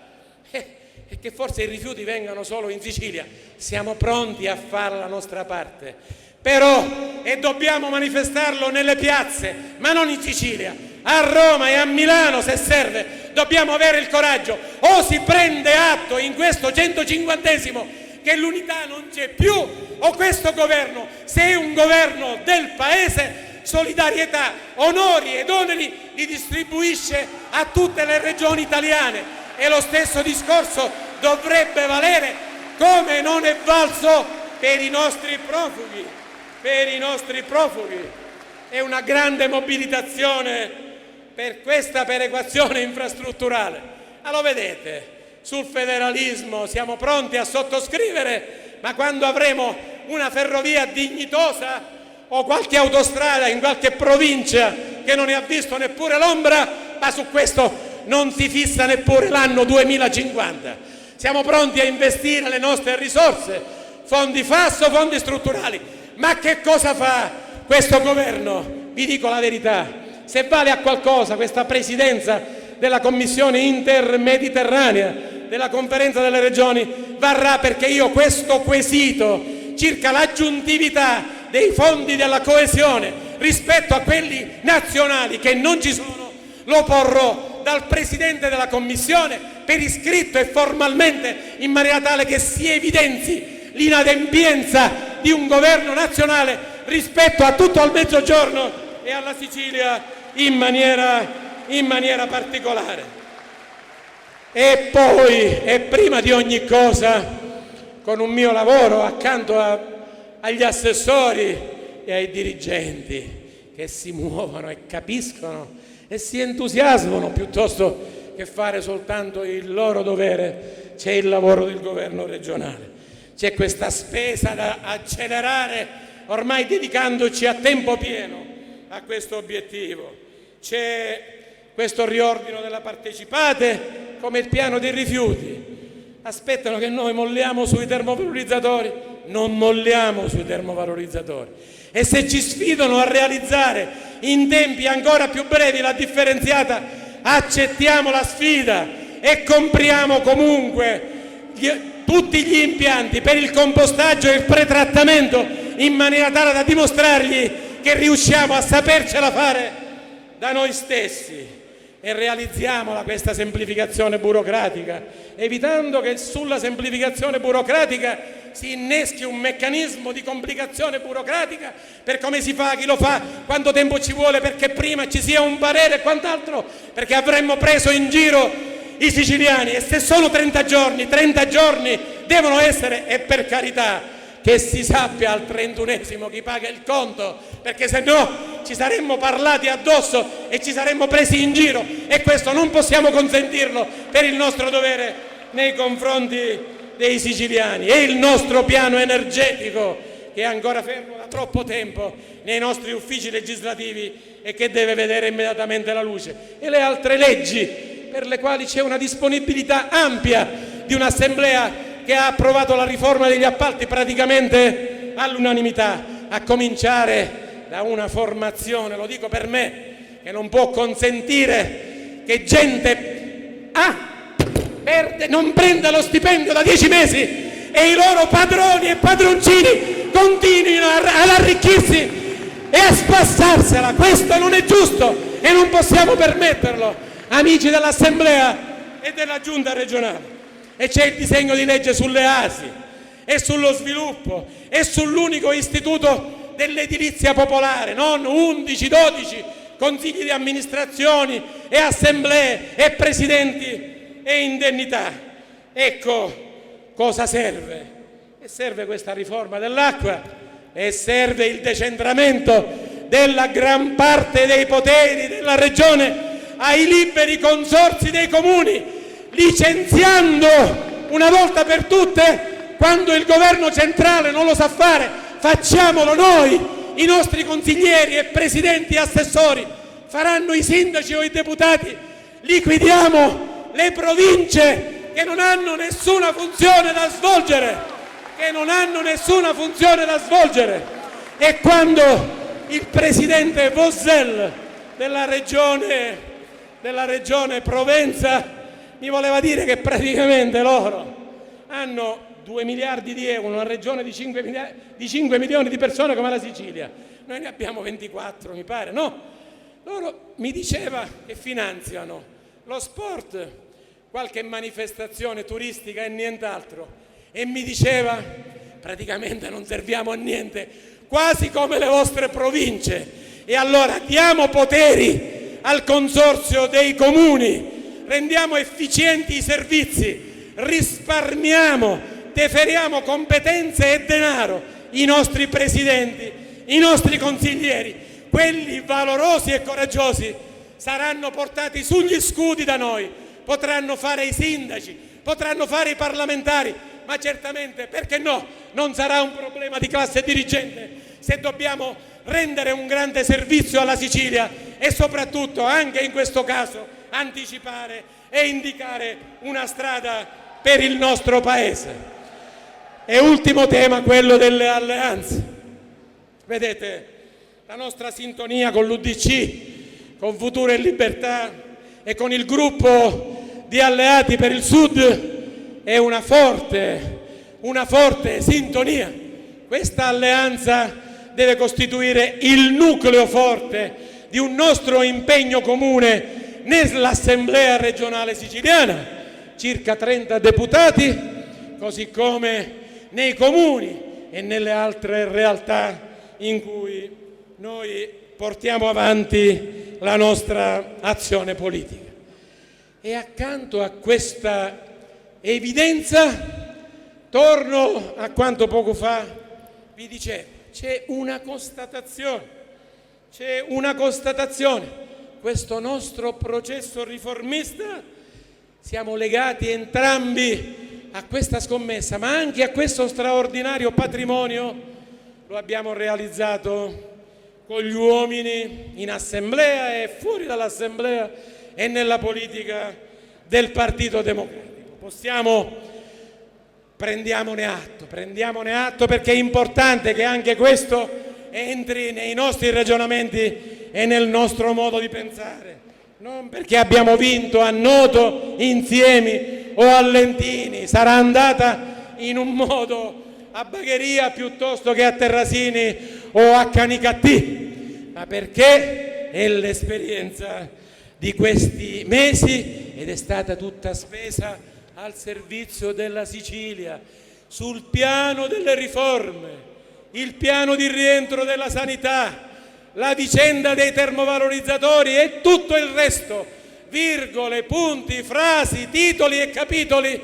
e che forse i rifiuti vengano solo in Sicilia. Siamo pronti a fare la nostra parte, però, e dobbiamo manifestarlo nelle piazze, ma non in Sicilia, a Roma e a Milano se serve, dobbiamo avere il coraggio. O si prende atto in questo 150esimo che l'unità non c'è più, o questo governo, se è un governo del Paese, solidarietà, onori ed oneri li distribuisce a tutte le regioni italiane, e lo stesso discorso dovrebbe valere, come non è valso per i nostri profughi. È una grande mobilitazione per questa perequazione infrastrutturale. Allora vedete, sul federalismo siamo pronti a sottoscrivere, ma quando avremo una ferrovia dignitosa o qualche autostrada in qualche provincia che non ne ha visto neppure l'ombra, ma su questo non si fissa neppure l'anno 2050. Siamo pronti a investire le nostre risorse, fondi FAS o fondi strutturali. Ma che cosa fa questo governo? Vi dico la verità, se vale a qualcosa questa presidenza della Commissione intermediterranea della Conferenza delle Regioni, varrà perché io questo quesito circa l'aggiuntività dei fondi della coesione rispetto a quelli nazionali che non ci sono, lo porrò dal Presidente della Commissione per iscritto e formalmente, in maniera tale che si evidenzi l'inadempienza di un governo nazionale rispetto a tutto il Mezzogiorno e alla Sicilia in maniera particolare. E poi, e prima di ogni cosa, con un mio lavoro accanto agli assessori e ai dirigenti che si muovono e capiscono e si entusiasmano piuttosto che fare soltanto il loro dovere, c'è il lavoro del governo regionale. C'è questa spesa da accelerare, ormai dedicandoci a tempo pieno a questo obiettivo. C'è questo riordino della partecipate, come il piano dei rifiuti. Aspettano che noi molliamo sui termovalorizzatori, non molliamo sui termovalorizzatori. E se ci sfidano a realizzare in tempi ancora più brevi la differenziata, accettiamo la sfida e compriamo comunque tutti gli impianti per il compostaggio e il pretrattamento, in maniera tale da dimostrargli che riusciamo a sapercela fare da noi stessi. E realizziamola questa semplificazione burocratica, evitando che sulla semplificazione burocratica si inneschi un meccanismo di complicazione burocratica per come si fa, chi lo fa, quanto tempo ci vuole perché prima ci sia un parere e quant'altro, perché avremmo preso in giro i siciliani. E se sono 30 giorni devono essere, e per carità che si sappia al 31esimo chi paga il conto, perché se no ci saremmo parlati addosso e ci saremmo presi in giro, e questo non possiamo consentirlo per il nostro dovere nei confronti dei siciliani. E il nostro piano energetico, che è ancora fermo da troppo tempo nei nostri uffici legislativi e che deve vedere immediatamente la luce, e le altre leggi per le quali c'è una disponibilità ampia di un'assemblea che ha approvato la riforma degli appalti praticamente all'unanimità, a cominciare da una formazione, lo dico per me, che non può consentire che gente non prenda lo stipendio da 10 mesi e i loro padroni e padroncini continuino ad arricchirsi e a spassarsela. Questo non è giusto e non possiamo permetterlo, amici dell'Assemblea e della Giunta regionale. E c'è il disegno di legge sulle ASI e sullo sviluppo e sull'unico istituto dell'edilizia popolare, non 11, 12 consigli di amministrazioni e assemblee e presidenti e indennità. Ecco cosa serve. E serve questa riforma dell'acqua e serve il decentramento della gran parte dei poteri della regione ai liberi consorzi dei comuni, licenziando una volta per tutte, quando il governo centrale non lo sa fare, facciamolo noi. I nostri consiglieri e presidenti e assessori faranno i sindaci o i deputati. Liquidiamo le province che non hanno nessuna funzione da svolgere, E quando il presidente Vosel della regione Provenza mi voleva dire che praticamente loro hanno 2 miliardi di euro, una regione di 5 milioni di persone come la Sicilia, noi ne abbiamo 24 mi pare, no? Loro mi diceva che finanziano lo sport, qualche manifestazione turistica e nient'altro, e mi diceva praticamente non serviamo a niente, quasi come le vostre province. E allora diamo poteri al consorzio dei comuni, rendiamo efficienti i servizi, risparmiamo, deferiamo competenze e denaro. I nostri presidenti, i nostri consiglieri, quelli valorosi e coraggiosi, saranno portati sugli scudi da noi, potranno fare i sindaci, potranno fare i parlamentari, ma certamente, perché no, non sarà un problema di classe dirigente se dobbiamo rendere un grande servizio alla Sicilia e soprattutto, anche in questo caso, anticipare e indicare una strada per il nostro Paese. E ultimo tema, quello delle alleanze. Vedete, la nostra sintonia con l'UDC, con Futuro e Libertà e con il gruppo di Alleati per il Sud è una forte sintonia. Questa alleanza deve costituire il nucleo forte di un nostro impegno comune nell'Assemblea regionale siciliana, circa 30 deputati, così come nei comuni e nelle altre realtà in cui noi portiamo avanti la nostra azione politica. E accanto a questa evidenza, torno a quanto poco fa vi dicevo, c'è una constatazione. Questo nostro processo riformista, siamo legati entrambi a questa scommessa, ma anche a questo straordinario patrimonio lo abbiamo realizzato con gli uomini in assemblea e fuori dall'assemblea e nella politica del Partito Democratico. Prendiamone atto perché è importante che anche questo entri nei nostri ragionamenti e nel nostro modo di pensare, non perché abbiamo vinto a Noto, Insiemi o a Lentini, sarà andata in un modo a Bagheria piuttosto che a Terrasini o a Canicattì, ma perché è l'esperienza di questi mesi ed è stata tutta spesa al servizio della Sicilia, sul piano delle riforme, il piano di rientro della sanità, la vicenda dei termovalorizzatori e tutto il resto, virgole, punti, frasi, titoli e capitoli.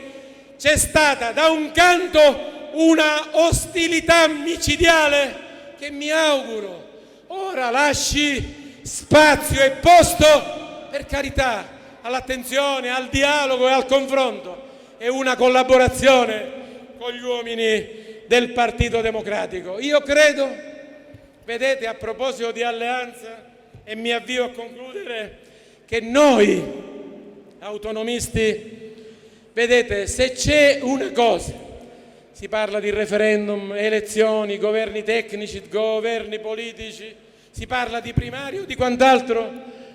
C'è stata da un canto una ostilità micidiale che mi auguro ora lasci spazio e posto, per carità, all'attenzione, al dialogo e al confronto e una collaborazione con gli uomini del Partito Democratico. Io credo, vedete, a proposito di alleanza, e mi avvio a concludere, che noi autonomisti, vedete, se c'è una cosa, si parla di referendum, elezioni, governi tecnici, governi politici, si parla di primario, di quant'altro,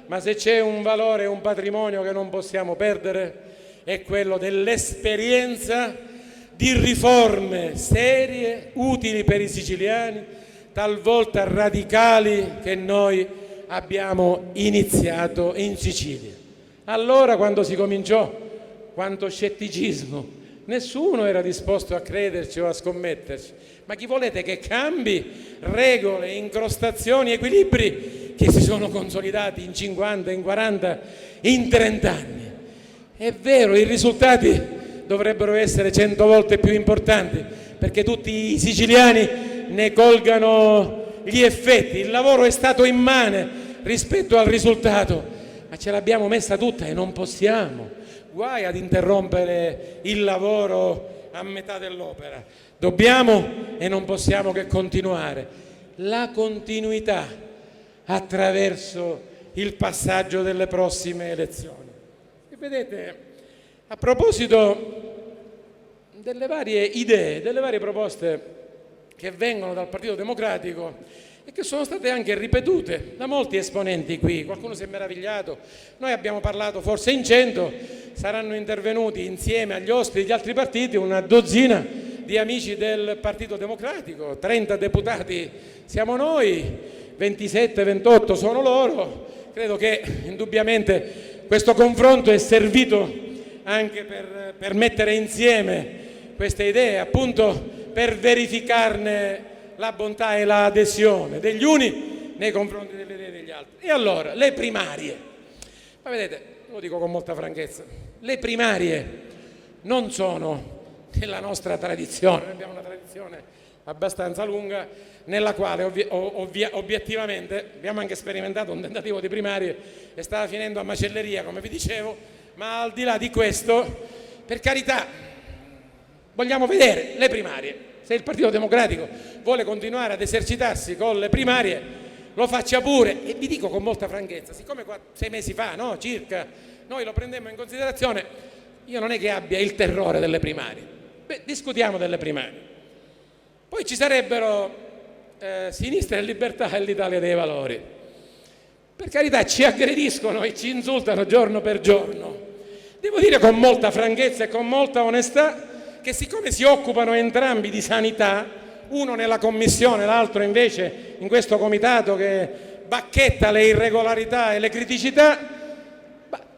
ma se c'è un valore e un patrimonio che non possiamo perdere è quello dell'esperienza di riforme serie, utili per i siciliani, talvolta radicali, che noi abbiamo iniziato in Sicilia. Allora, quando si cominciò, quanto scetticismo, nessuno era disposto a crederci o a scommetterci. Ma chi volete che cambi regole, incrostazioni, equilibri che si sono consolidati in 50, in 40, in 30 anni? È vero, i risultati dovrebbero essere 100 volte più importanti perché tutti i siciliani ne colgano gli effetti. Il lavoro è stato immane rispetto al risultato, ma ce l'abbiamo messa tutta e non possiamo. Guai ad interrompere il lavoro a metà dell'opera. Dobbiamo e non possiamo che continuare. La continuità attraverso il passaggio delle prossime elezioni. E vedete, a proposito delle varie idee, delle varie proposte che vengono dal Partito Democratico e che sono state anche ripetute da molti esponenti qui, qualcuno si è meravigliato, noi abbiamo parlato forse in 100, saranno intervenuti insieme agli ospiti degli altri partiti una dozzina di amici del Partito Democratico, 30 deputati siamo noi, 27, 28 sono loro. Credo che indubbiamente questo confronto è servito anche per mettere insieme queste idee, appunto per verificarne la bontà e l'adesione degli uni nei confronti delle idee degli altri. E allora, le primarie. Ma vedete, lo dico con molta franchezza, le primarie non sono nella nostra tradizione, noi abbiamo una tradizione abbastanza lunga nella quale obiettivamente abbiamo anche sperimentato un tentativo di primarie e stava finendo a macelleria, come vi dicevo, ma al di là di questo, per carità, vogliamo vedere le primarie. Se il Partito Democratico vuole continuare ad esercitarsi con le primarie, lo faccia pure. E vi dico con molta franchezza, siccome 6 mesi fa, no, circa, noi lo prendemmo in considerazione, io non è che abbia il terrore delle primarie. Beh, discutiamo delle primarie. Poi ci sarebbero Sinistra e Libertà e l'Italia dei Valori. Per carità, ci aggrediscono e ci insultano giorno per giorno. Devo dire con molta franchezza e con molta onestà che siccome si occupano entrambi di sanità, uno nella commissione, l'altro invece in questo comitato che bacchetta le irregolarità e le criticità,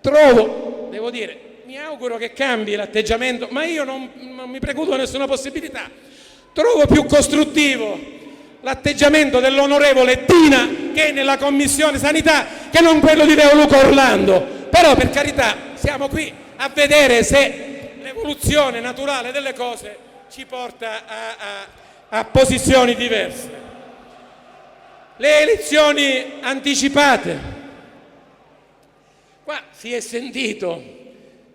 trovo, devo dire, mi auguro che cambi l'atteggiamento, ma io non mi precludo nessuna possibilità. Trovo più costruttivo l'atteggiamento dell'onorevole Tina, che è nella Commissione Sanità, che non quello di Leo Luca Orlando. Però, per carità, siamo qui a vedere se l'evoluzione naturale delle cose ci porta a posizioni diverse. Le elezioni anticipate. Qua si è sentito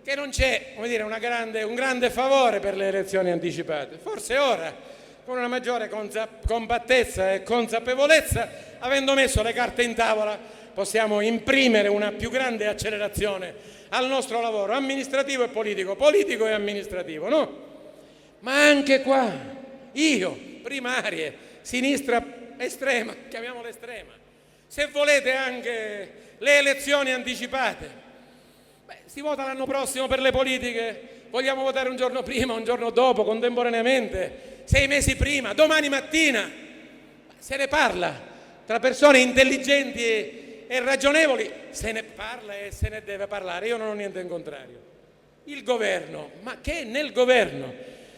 che non c'è, come dire, un grande favore per le elezioni anticipate. Forse ora, con una maggiore compattezza e consapevolezza, avendo messo le carte in tavola, possiamo imprimere una più grande accelerazione al nostro lavoro amministrativo e politico e amministrativo, no? Ma anche qua, io, primarie, sinistra estrema, chiamiamola estrema, se volete anche le elezioni anticipate. Si vota l'anno prossimo per le politiche, vogliamo votare un giorno prima, un giorno dopo, contemporaneamente, 6 mesi prima, domani mattina. Se ne parla tra persone intelligenti e ragionevoli, se ne parla e se ne deve parlare, io non ho niente in contrario. Il governo, ma che nel governo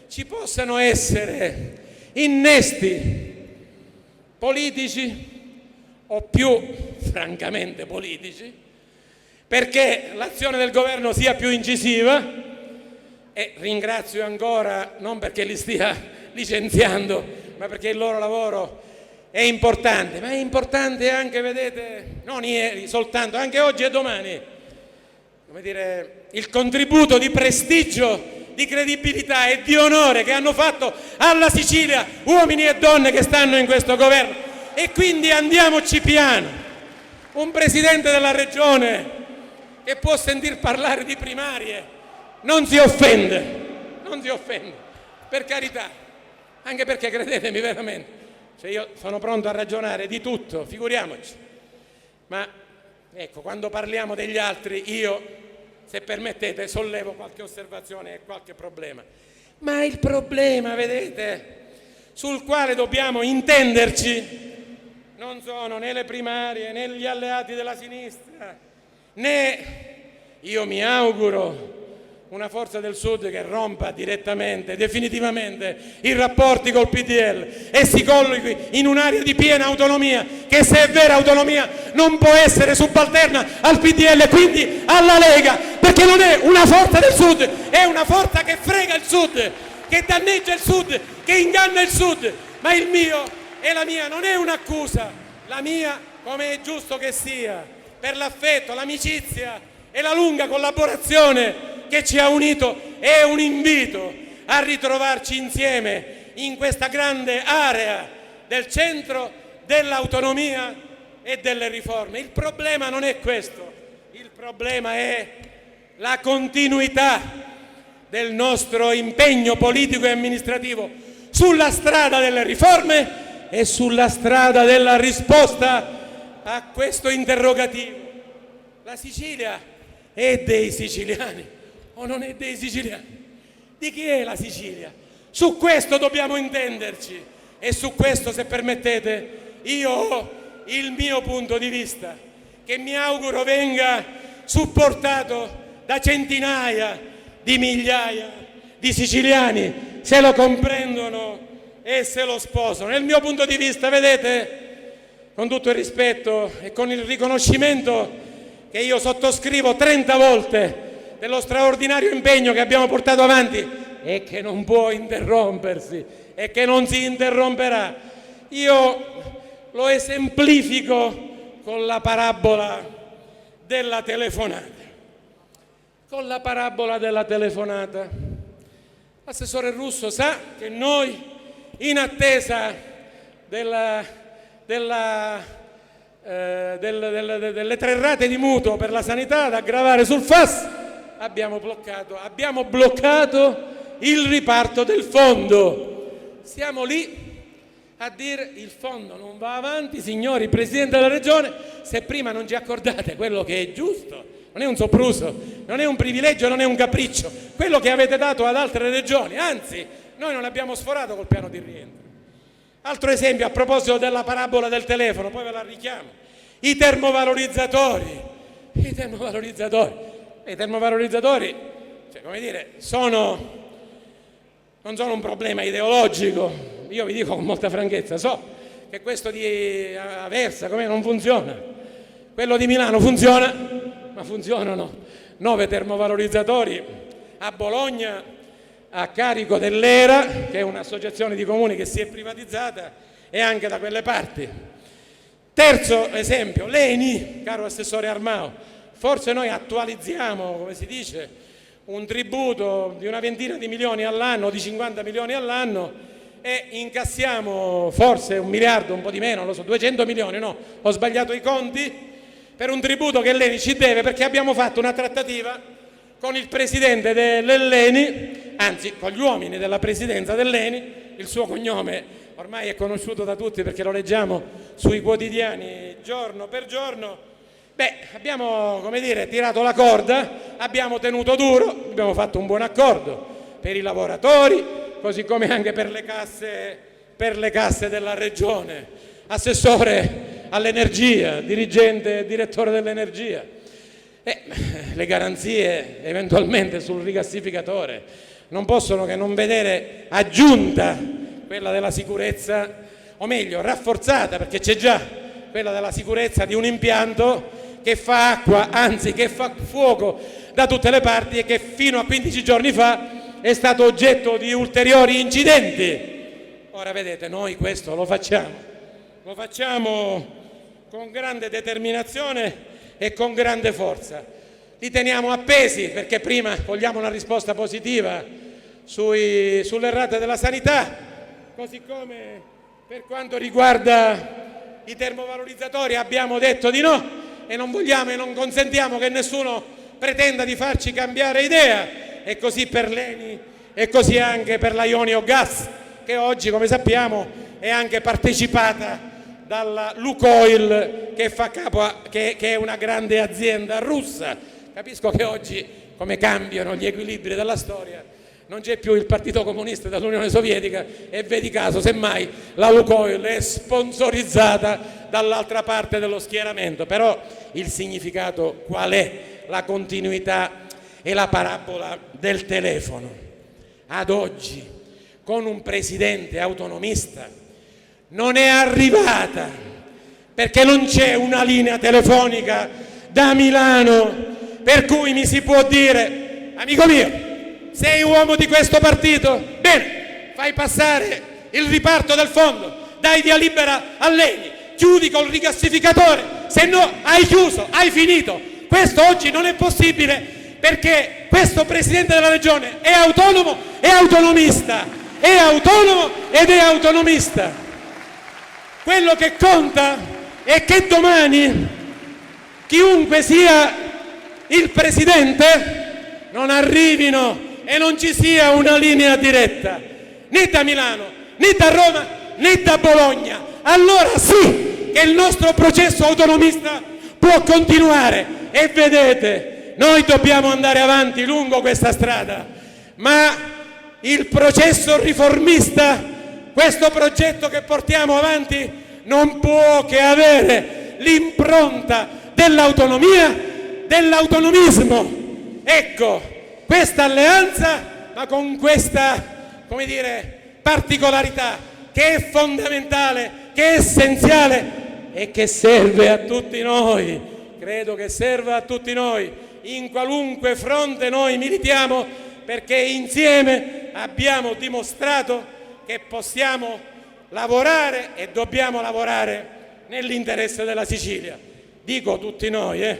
ci possano essere innesti politici o più francamente politici, perché l'azione del governo sia più incisiva, e ringrazio ancora, non perché li stia licenziando, ma perché il loro lavoro è importante, ma è importante anche, vedete, non ieri soltanto, anche oggi e domani, come dire, il contributo di prestigio, di credibilità e di onore che hanno fatto alla Sicilia uomini e donne che stanno in questo governo. E quindi andiamoci piano. Un presidente della regione che può sentir parlare di primarie non si offende, per carità, anche perché credetemi veramente, cioè io sono pronto a ragionare di tutto, figuriamoci, ma ecco, quando parliamo degli altri io, se permettete, sollevo qualche osservazione e qualche problema, ma il problema, vedete, sul quale dobbiamo intenderci non sono né le primarie né gli alleati della sinistra, né, io mi auguro, una forza del Sud che rompa direttamente, definitivamente i rapporti col PDL e si collochi in un'area di piena autonomia, che se è vera autonomia non può essere subalterna al PDL e quindi alla Lega, perché non è una forza del Sud, è una forza che frega il Sud, che danneggia il Sud, che inganna il Sud. Ma il mio e la mia non è un'accusa, la mia, come è giusto che sia, per l'affetto, l'amicizia e la lunga collaborazione che ci ha unito, è un invito a ritrovarci insieme in questa grande area del centro dell'autonomia e delle riforme. Il problema non è questo, il problema è la continuità del nostro impegno politico e amministrativo sulla strada delle riforme e sulla strada della risposta a questo interrogativo. La Sicilia è dei siciliani o non è dei siciliani? Di chi è la Sicilia? Su questo dobbiamo intenderci e su questo, se permettete, io ho il mio punto di vista, che mi auguro venga supportato da centinaia di migliaia di siciliani, se lo comprendono e se lo sposano. Nel mio punto di vista, vedete, con tutto il rispetto e con il riconoscimento che io sottoscrivo 30 volte dello straordinario impegno che abbiamo portato avanti e che non può interrompersi e che non si interromperà, io lo esemplifico con la parabola della telefonata. Con la parabola della telefonata, l'assessore Russo sa che noi, in attesa delle 3 rate di mutuo per la sanità da gravare sul FAS, abbiamo bloccato il riparto del fondo. Siamo lì a dire il fondo non va avanti, signori Presidente della Regione, se prima non ci accordate quello che è giusto. Non è un sopruso, non è un privilegio, non è un capriccio, quello che avete dato ad altre regioni, anzi noi non abbiamo sforato col piano di rientro. Altro esempio a proposito della parabola del telefono, poi ve la richiamo, i termovalorizzatori cioè, come dire, non sono un problema ideologico. Io vi dico con molta franchezza, so che questo di Aversa come non funziona, quello di Milano funziona, ma funzionano 9 termovalorizzatori a Bologna a carico dell'ERA, che è un'associazione di comuni che si è privatizzata, e anche da quelle parti. Terzo esempio, l'ENI, caro assessore Armao, forse noi attualizziamo, come si dice, un tributo di una ventina di milioni all'anno, di 50 milioni all'anno, e incassiamo forse 1 miliardo, un po' di meno, non lo so, 200 milioni, no, ho sbagliato i conti, per un tributo che l'ENI ci deve perché abbiamo fatto una trattativa con il presidente dell'ENI, anzi con gli uomini della presidenza dell'ENI, il suo cognome ormai è conosciuto da tutti perché lo leggiamo sui quotidiani giorno per giorno. Abbiamo, come dire, tirato la corda, abbiamo tenuto duro, abbiamo fatto un buon accordo per i lavoratori, così come anche per le casse della regione. Assessore all'energia, dirigente, direttore dell'energia. Le garanzie eventualmente sul rigassificatore non possono che non vedere aggiunta quella della sicurezza, o meglio rafforzata, perché c'è già quella della sicurezza di un impianto che fa acqua, anzi che fa fuoco da tutte le parti, e che fino a 15 giorni fa è stato oggetto di ulteriori incidenti. Ora vedete, noi questo lo facciamo con grande determinazione e con grande forza. Li teniamo appesi perché prima vogliamo una risposta positiva sulle rate della sanità, così come per quanto riguarda i termovalorizzatori abbiamo detto di no, e non vogliamo e non consentiamo che nessuno pretenda di farci cambiare idea, e così per l'ENI e così anche per la Ionio Gas, che oggi, come sappiamo, è anche partecipata dalla Lukoil, che è una grande azienda russa. Capisco che oggi, come cambiano gli equilibri della storia, non c'è più il Partito Comunista dell'Unione Sovietica, e vedi caso, semmai la Lukoil è sponsorizzata dall'altra parte dello schieramento. Però il significato qual è? La continuità e la parabola del telefono. Ad oggi, con un presidente autonomista, non è arrivata, perché non c'è una linea telefonica da Milano per cui mi si può dire: amico mio, sei uomo di questo partito? Bene, fai passare il riparto del fondo, dai via libera all'ENI, chiudi col rigassificatore, se no hai chiuso, hai finito. Questo oggi non è possibile, perché questo Presidente della Regione è autonomo e autonomista, è autonomo ed è autonomista. Quello che conta è che domani, chiunque sia il Presidente, non arrivino e non ci sia una linea diretta, né da Milano, né da Roma, né da Bologna. Allora sì che il nostro processo autonomista può continuare. E vedete, noi dobbiamo andare avanti lungo questa strada, ma il processo riformista, questo progetto che portiamo avanti, non può che avere l'impronta dell'autonomia, dell'autonomismo. Ecco, questa alleanza, ma con questa, come dire, particolarità che è fondamentale, che è essenziale e che serve a tutti noi. Credo che serva a tutti noi, in qualunque fronte noi militiamo, perché insieme abbiamo dimostrato che possiamo lavorare e dobbiamo lavorare nell'interesse della Sicilia. Dico tutti noi,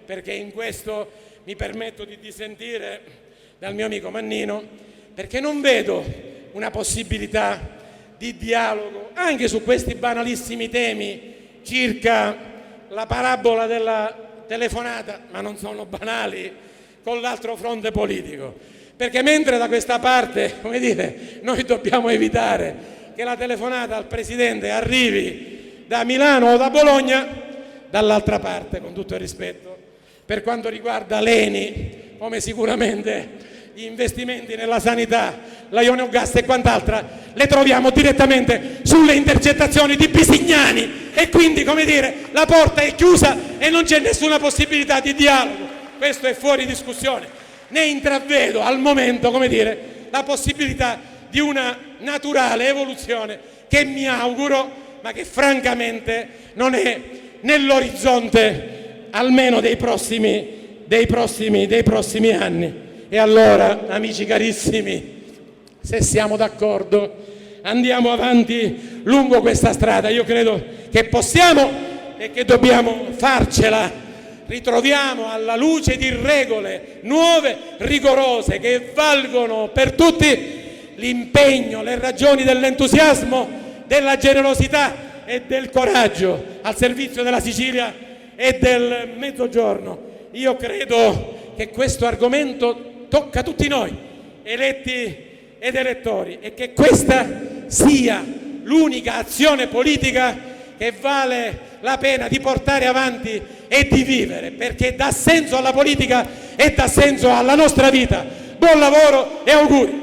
perché in questo mi permetto di dissentire dal mio amico Mannino, perché non vedo una possibilità di dialogo anche su questi banalissimi temi circa la parabola della telefonata, ma non sono banali, con l'altro fronte politico. Perché mentre da questa parte, come dire, noi dobbiamo evitare che la telefonata al Presidente arrivi da Milano o da Bologna, dall'altra parte, con tutto il rispetto, per quanto riguarda l'ENI, come sicuramente gli investimenti nella sanità, la Ionio Gas e quant'altra, le troviamo direttamente sulle intercettazioni di Bisignani, e quindi, come dire, la porta è chiusa e non c'è nessuna possibilità di dialogo. Questo è fuori discussione. né intravedo al momento, come dire, la possibilità di una naturale evoluzione che mi auguro, ma che francamente non è nell'orizzonte almeno dei prossimi anni. E allora, amici carissimi, se siamo d'accordo, andiamo avanti lungo questa strada. Io credo che possiamo e che dobbiamo farcela. Ritroviamo alla luce di regole nuove, rigorose, che valgono per tutti, l'impegno, le ragioni dell'entusiasmo, della generosità e del coraggio al servizio della Sicilia e del Mezzogiorno. Io credo che questo argomento tocca tutti noi, eletti ed elettori, e che questa sia l'unica azione politica che vale la pena di portare avanti e di vivere, perché dà senso alla politica e dà senso alla nostra vita. Buon lavoro e auguri!